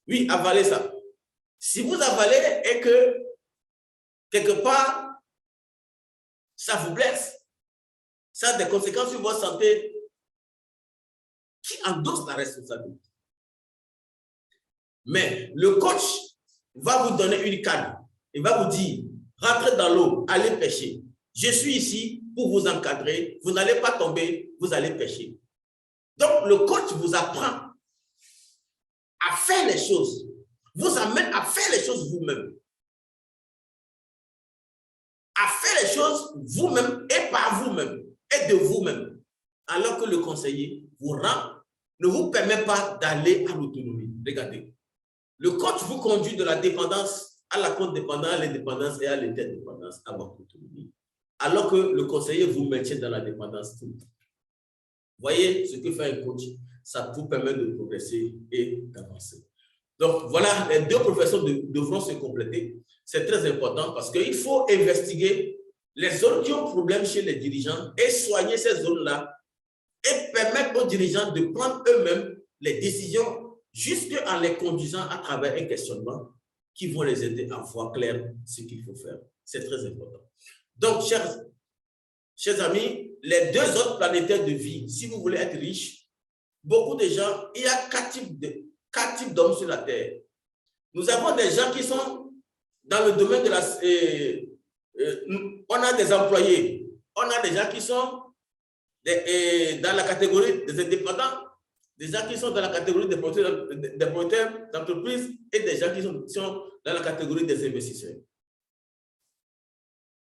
Oui, avalez ça. Si vous avalez et que quelque part, ça vous blesse, ça a des conséquences sur votre santé, qui endosse la responsabilité? Mais le coach va vous donner une canne. Il va vous dire, rentrez dans l'eau, allez pêcher. Je suis ici pour vous encadrer. Vous n'allez pas tomber, vous allez pêcher. Donc, le coach vous apprend à faire les choses. Vous amène à faire les choses vous-même. À faire les choses vous-même et par vous-même et de vous-même. Alors que le conseiller vous rend, ne vous permet pas d'aller à l'autonomie. Regardez. Le coach vous conduit de la dépendance à la codépendance, à l'indépendance et à l'interdépendance à votre autonomie. Alors que le conseiller vous maintient dans la dépendance tout le temps. Voyez ce que fait un coach, ça vous permet de progresser et d'avancer. Donc voilà, les deux professions devront se compléter. C'est très important parce qu'il faut investiguer les zones qui ont problème chez les dirigeants et soigner ces zones-là et permettre aux dirigeants de prendre eux-mêmes les décisions jusqu'en les conduisant à travers un questionnement qui vont les aider à voir clair ce qu'il faut faire. C'est très important. Donc, chers amis, les deux autres planétaires de vie, si vous voulez être riche, beaucoup de gens, il y a quatre types d'hommes sur la Terre. Nous avons des gens qui sont dans le domaine de la... on a des employés, on a des gens qui sont dans la catégorie des indépendants, des gens qui sont dans la catégorie des promoteurs d'entreprise et des gens qui sont dans la catégorie des investisseurs.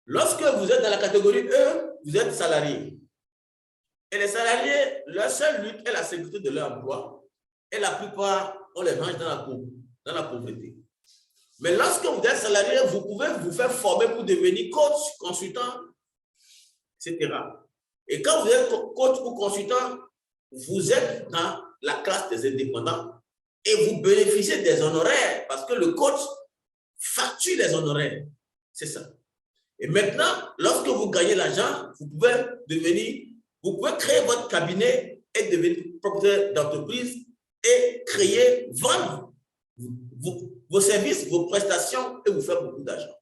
Lorsque vous êtes dans la catégorie E, vous êtes salarié. Et les salariés, leur seule lutte est la sécurité de leur emploi. Et la plupart, on les range dans la pauvreté. Mais lorsque vous êtes salarié, vous pouvez vous faire former pour devenir coach, consultant, etc. Et quand vous êtes coach ou consultant, vous êtes dans la classe des indépendants et vous bénéficiez des honoraires parce que le coach facture les honoraires. C'est ça. Et maintenant, lorsque vous gagnez l'argent, vous pouvez créer votre cabinet et devenir propriétaire d'entreprise et vendre vos services, vos prestations et vous faire beaucoup d'argent.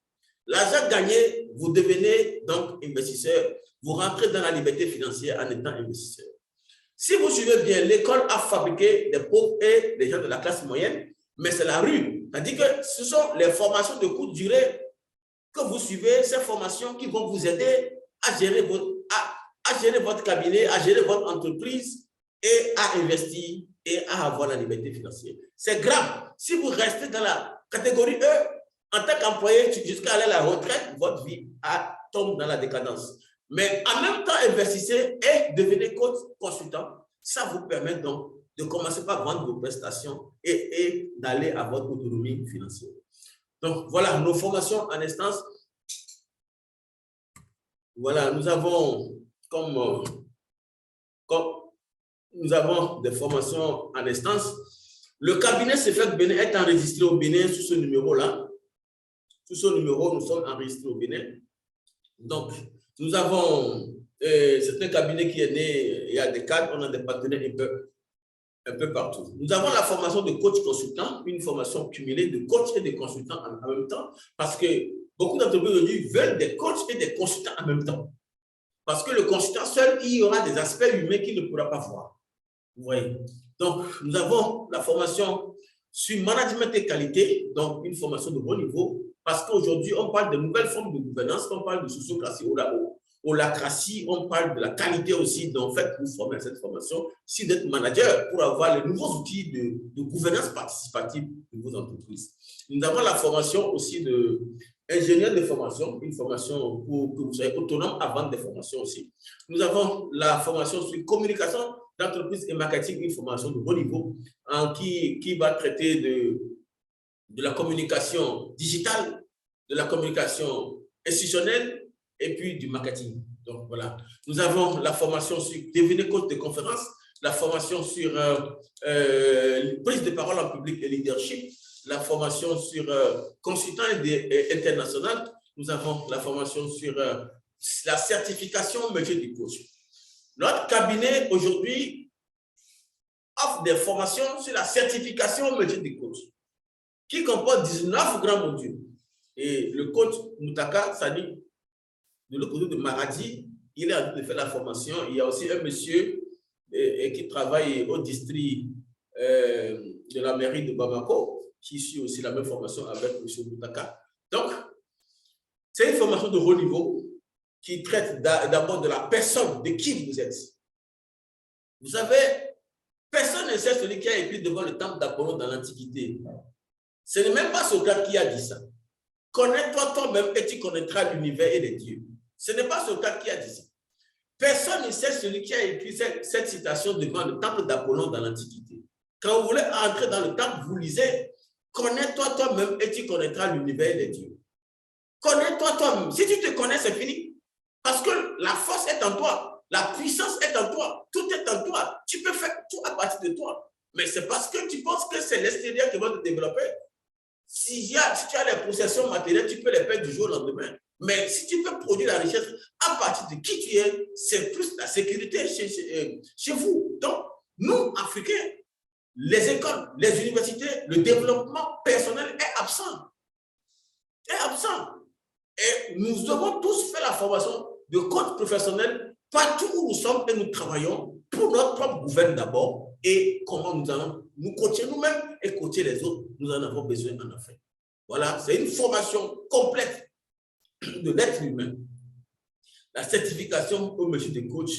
L'argent gagné, vous devenez donc investisseur. Vous rentrez dans la liberté financière en étant investisseur. Si vous suivez bien, l'école a fabriqué des pauvres et des gens de la classe moyenne, mais c'est la rue. C'est-à-dire que ce sont les formations de courte durée que vous suivez, ces formations qui vont vous aider à gérer votre cabinet, à gérer votre entreprise et à investir et à avoir la liberté financière. C'est grave. Si vous restez dans la catégorie E, en tant qu'employé, jusqu'à aller à la retraite, votre vie tombe dans la décadence. Mais en même temps, investissez et devenez coach consultant. Ça vous permet donc de commencer par vendre vos prestations et d'aller à votre autonomie financière. Donc, voilà nos formations en instance. Voilà, nous avons nous avons des formations en instance. Le cabinet CFEC Bénin est enregistré au Bénin sous ce numéro-là. Sous ce numéro, nous sommes enregistrés au Bénin. Donc, nous avons, c'est un cabinet qui est né, il y a des cadres, on a des partenaires un peu partout. Nous avons la formation de coach consultant, une formation cumulée de coach et de consultants en même temps, parce que beaucoup d'entreprises aujourd'hui veulent des coachs et des consultants en même temps. Parce que le consultant seul, il y aura des aspects humains qu'il ne pourra pas voir. Vous voyez. Donc, nous avons la formation sur management et qualité, donc une formation de bon niveau, parce qu'aujourd'hui, on parle de nouvelles formes de gouvernance, on parle de sociocratie, holacratie, on parle de la qualité aussi. Donc, en fait, vous formez à cette formation, si d'être manager pour avoir les nouveaux outils de gouvernance participative de vos entreprises. Nous avons la formation aussi de ingénieur de formation, une formation pour que vous soyez autonome avant des formations aussi. Nous avons la formation sur communication d'entreprise et marketing, une formation de bon niveau qui va traiter de la communication digitale, de la communication institutionnelle et puis du marketing. Donc voilà, nous avons la formation sur devenir coach de conférence, la formation sur prise de parole en public et leadership, la formation sur consultant international, nous avons la formation sur la certification métier du coach. Notre cabinet aujourd'hui offre des formations sur la certification métier du coach, qui comporte 19 grands modules. Et le coach Moutaka Sani, de l'autre côté de Maradi, il est en train de faire la formation. Il y a aussi un monsieur qui travaille au district de la mairie de Bamako, qui suit aussi la même formation avec M. Moutaka. Donc, c'est une formation de haut niveau qui traite d'abord de la personne, de qui vous êtes. Vous savez, personne ne sait celui qui a écrit devant le temple d'Apollon dans l'Antiquité. Ce n'est même pas Socrate qui a dit ça. Connais-toi toi-même et tu connaîtras l'univers et les dieux. Ce n'est pas Socrate qui a dit ça. Personne ne sait celui qui a écrit cette citation devant le temple d'Apollon dans l'Antiquité. Quand vous voulez entrer dans le temple, vous lisez « Connais-toi toi-même et tu connaîtras l'univers et les dieux ». Connais-toi toi-même. Si tu te connais, c'est fini. Parce que la force est en toi. La puissance est en toi. Tout est en toi. Tu peux faire tout à partir de toi. Mais c'est parce que tu penses que c'est l'extérieur qui va te développer. Si tu as les possessions matérielles, tu peux les perdre du jour au lendemain. Mais si tu peux produire la richesse à partir de qui tu es, c'est plus la sécurité chez vous. Donc, nous, Africains, les écoles, les universités, le développement personnel est absent. est absent. Et nous avons tous fait la formation de coach professionnel partout où nous sommes et nous travaillons pour notre propre gouvernement d'abord et comment nous allons nous coacher nous-mêmes et coacher les autres. Nous en avons besoin en Afrique. Voilà, c'est une formation complète de l'être humain. La certification au métier de coach,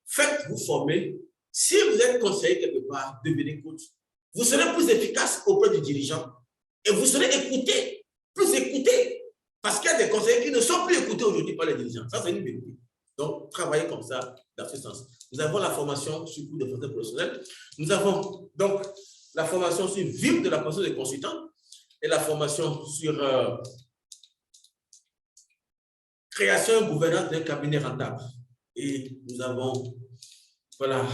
faites-vous former. Si vous êtes conseiller quelque part, devenez coach. Vous serez plus efficace auprès du dirigeant et vous serez écouté, plus écouté. Parce qu'il y a des conseillers qui ne sont plus écoutés aujourd'hui par les dirigeants. Ça, c'est une vérité. Donc, travaillez comme ça, dans ce sens. Nous avons la formation sur cours de formation professionnelle. Nous avons donc la formation sur vivre de la formation des consultants et la formation sur création et gouvernance d'un cabinet rentable. Et nous avons, voilà,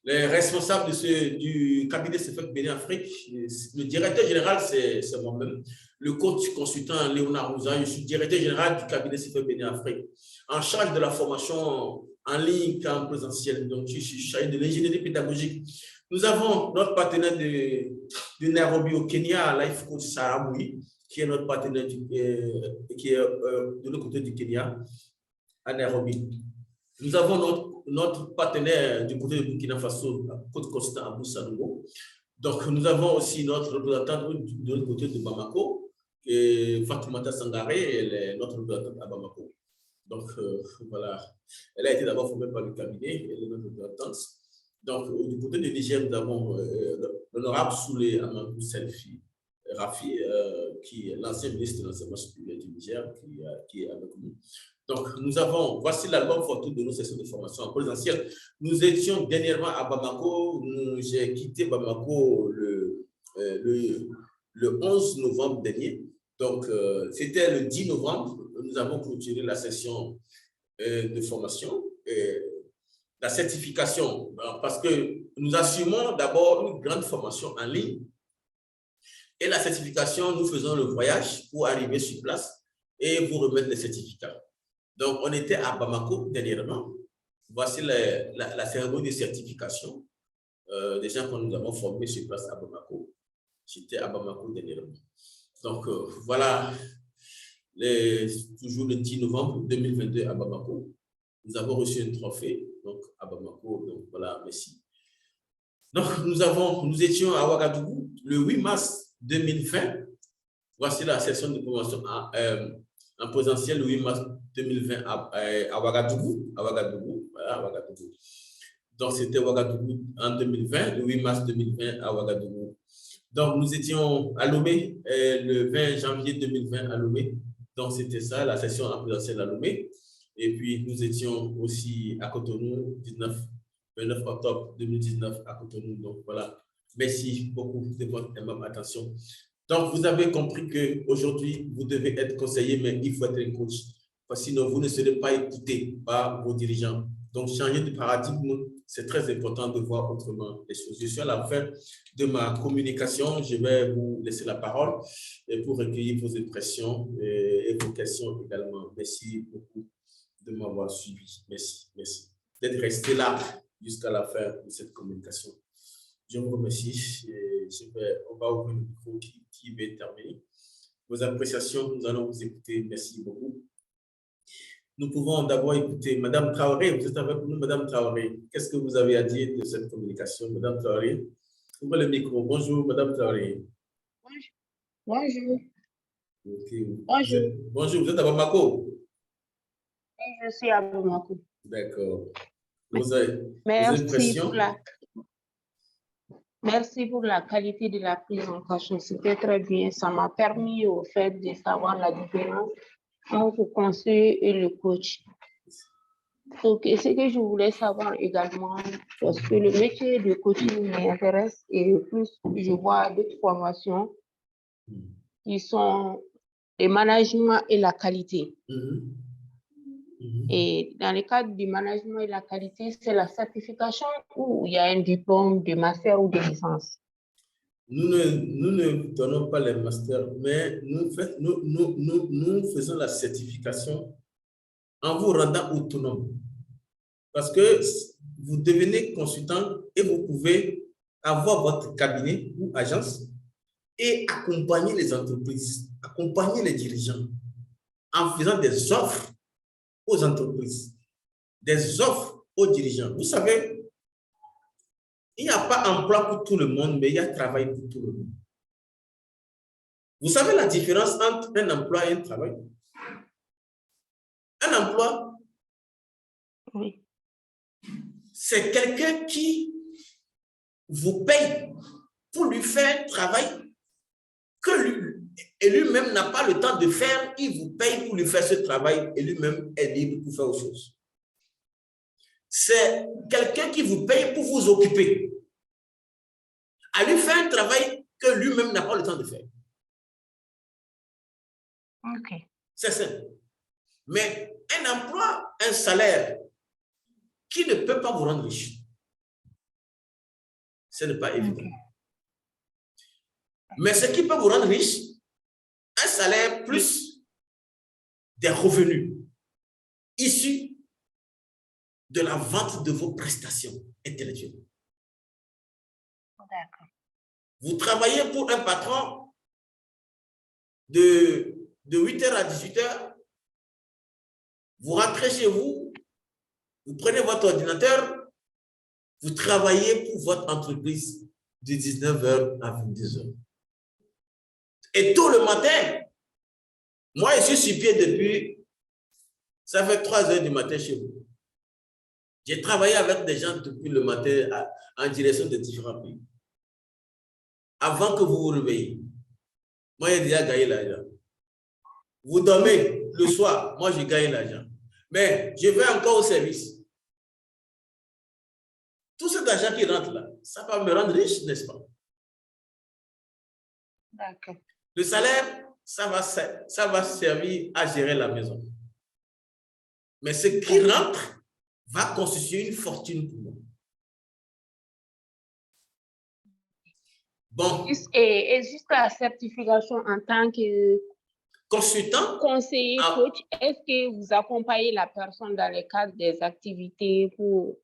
les responsables du cabinet CFEC Bénin Afrique. Le directeur général, c'est moi-même. Le coach consultant Léonard Rouza, je suis directeur général du cabinet CFEC Bénin Afrique, en charge de la formation en ligne qu'en présentiel. Donc, je suis chargé de l'ingénierie pédagogique. Nous avons notre partenaire de Nairobi au Kenya, Life Coach Sarah Moui, qui est notre partenaire qui est de l'autre côté du Kenya, à Nairobi. Nous avons notre partenaire du côté de Burkina Faso, Côte Constant Abou Sanogo. Donc, nous avons aussi notre représentante de l'autre côté de Bamako, et Fatoumata Sangaré, elle est notre représentante à Bamako. Donc, voilà, elle a été d'abord formée par le cabinet, elle est notre représentante. Donc, du côté du Niger, nous avons l'honorable Soulé Amadou Selfi Rafi, qui est l'ancien ministre de l'enseignement supérieur du Niger, qui est avec nous. Donc, nous avons, voici l'album photo de nos sessions de formation en présentiel. Nous étions dernièrement à Bamako. J'ai quitté Bamako le 11 novembre dernier. Donc, c'était le 10 novembre. Nous avons clôturé la session de formation. La certification, parce que nous assumons d'abord une grande formation en ligne. Et la certification, nous faisons le voyage pour arriver sur place et vous remettre les certificats. Donc, on était à Bamako dernièrement. Voici la cérémonie de certification des gens que nous avons formés sur place à Bamako. J'étais à Bamako dernièrement. Donc, voilà, toujours le 10 novembre 2022 à Bamako. Nous avons reçu un trophée donc, à Bamako. Donc, voilà, merci. Donc, nous étions à Ouagadougou le 8 mars 2020. Voici la session de promotion en présentiel le 8 mars 2020 à Ouagadougou. Voilà, à Ouagadougou. Donc, c'était Ouagadougou en 2020, le 8 mars 2020 à Ouagadougou. Donc, nous étions à Lomé le 20 janvier 2020 à Lomé. Donc, c'était ça, la session en présentiel à Lomé. Et puis, nous étions aussi à Cotonou, 29 octobre 2019 à Cotonou. Donc, voilà. Merci beaucoup de votre aimable attention. Donc, vous avez compris qu'aujourd'hui, vous devez être conseiller, mais il faut être un coach. Parce que sinon, vous ne serez pas écouté par vos dirigeants. Donc, changer de paradigme, c'est très important de voir autrement les choses. Je suis à la fin de ma communication. Je vais vous laisser la parole pour recueillir vos impressions et vos questions également. Merci beaucoup de m'avoir suivi. Merci. Merci d'être resté là jusqu'à la fin de cette communication. Je vous remercie. On va ouvrir le micro qui va terminer. Vos appréciations, nous allons vous écouter. Merci beaucoup. Nous pouvons d'abord écouter Madame Traoré. Vous êtes avec nous, Madame Traoré. Qu'est-ce que vous avez à dire de cette communication, Madame Traoré? Ouvrez le micro. Bonjour, Madame Traoré. Bonjour. Okay. Bonjour. Bonjour, vous êtes à Bamako? Oui, je suis à Bamako. D'accord. Merci pour la qualité de la présentation. C'était très bien. Ça m'a permis au fait de savoir la différence entre le conseiller et le coach. Donc, ce que je voulais savoir également, parce que le métier de coaching m'intéresse et plus je vois d'autres formations qui sont le management et la qualité. Et dans le cadre du management et la qualité, c'est la certification ou il y a un diplôme de master ou de licence? Nous ne donnons pas les masters, mais nous faisons la certification en vous rendant autonome. Parce que vous devenez consultant et vous pouvez avoir votre cabinet ou agence et accompagner les entreprises, accompagner les dirigeants en faisant des offres aux entreprises, des offres aux dirigeants. Vous savez, il n'y a pas emploi pour tout le monde, mais il y a travail pour tout le monde. Vous savez la différence entre un emploi et un travail? Un emploi, Oui. c'est quelqu'un qui vous paye pour lui faire un travail que lui-même n'a pas le temps de faire. Il vous paye pour lui faire ce travail et lui-même est libre pour faire autre chose. C'est quelqu'un qui vous paye pour vous occuper, à lui faire un travail que lui-même n'a pas le temps de faire. OK. C'est simple. Mais un emploi, un salaire qui ne peut pas vous rendre riche, ce n'est pas évident. OK. Mais ce qui peut vous rendre riche, un salaire plus des revenus issus de la vente de vos prestations intellectuelles. D'accord. Vous travaillez pour un patron de 8h à 18h, vous rentrez chez vous, vous prenez votre ordinateur, vous travaillez pour votre entreprise de 19h à 22h. Et tôt le matin, moi je suis sur pied depuis, ça fait 3h du matin chez vous. J'ai travaillé avec des gens depuis le matin en direction de différents pays. Avant que vous vous réveillez, moi j'ai déjà gagné l'argent. Vous dormez le soir, moi j'ai gagné l'argent. Mais je vais encore au service. Tout cet argent qui rentre là, ça va me rendre riche, n'est-ce pas? D'accord. Le salaire, ça va servir à gérer la maison. Mais ce qui rentre va constituer une fortune pour moi. Bon. Et juste la certification en tant que consultant, conseiller coach, est-ce que vous accompagnez la personne dans le cadre des activités pour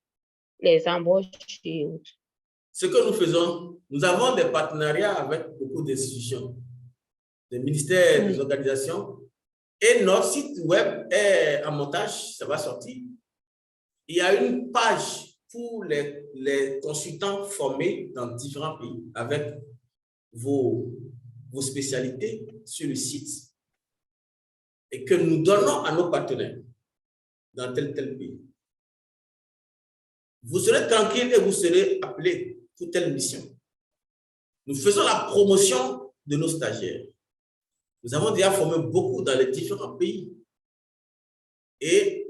les embauches et autres? Ce que nous faisons, nous avons des partenariats avec beaucoup d'institutions, des ministères, des organisations, et notre site web est en montage, ça va sortir. Il y a une page pour les consultants formés dans différents pays avec vos spécialités sur le site et que nous donnons à nos partenaires dans tel pays. Vous serez tranquille et vous serez appelé pour telle mission. Nous faisons la promotion de nos stagiaires. Nous avons déjà formé beaucoup dans les différents pays. Et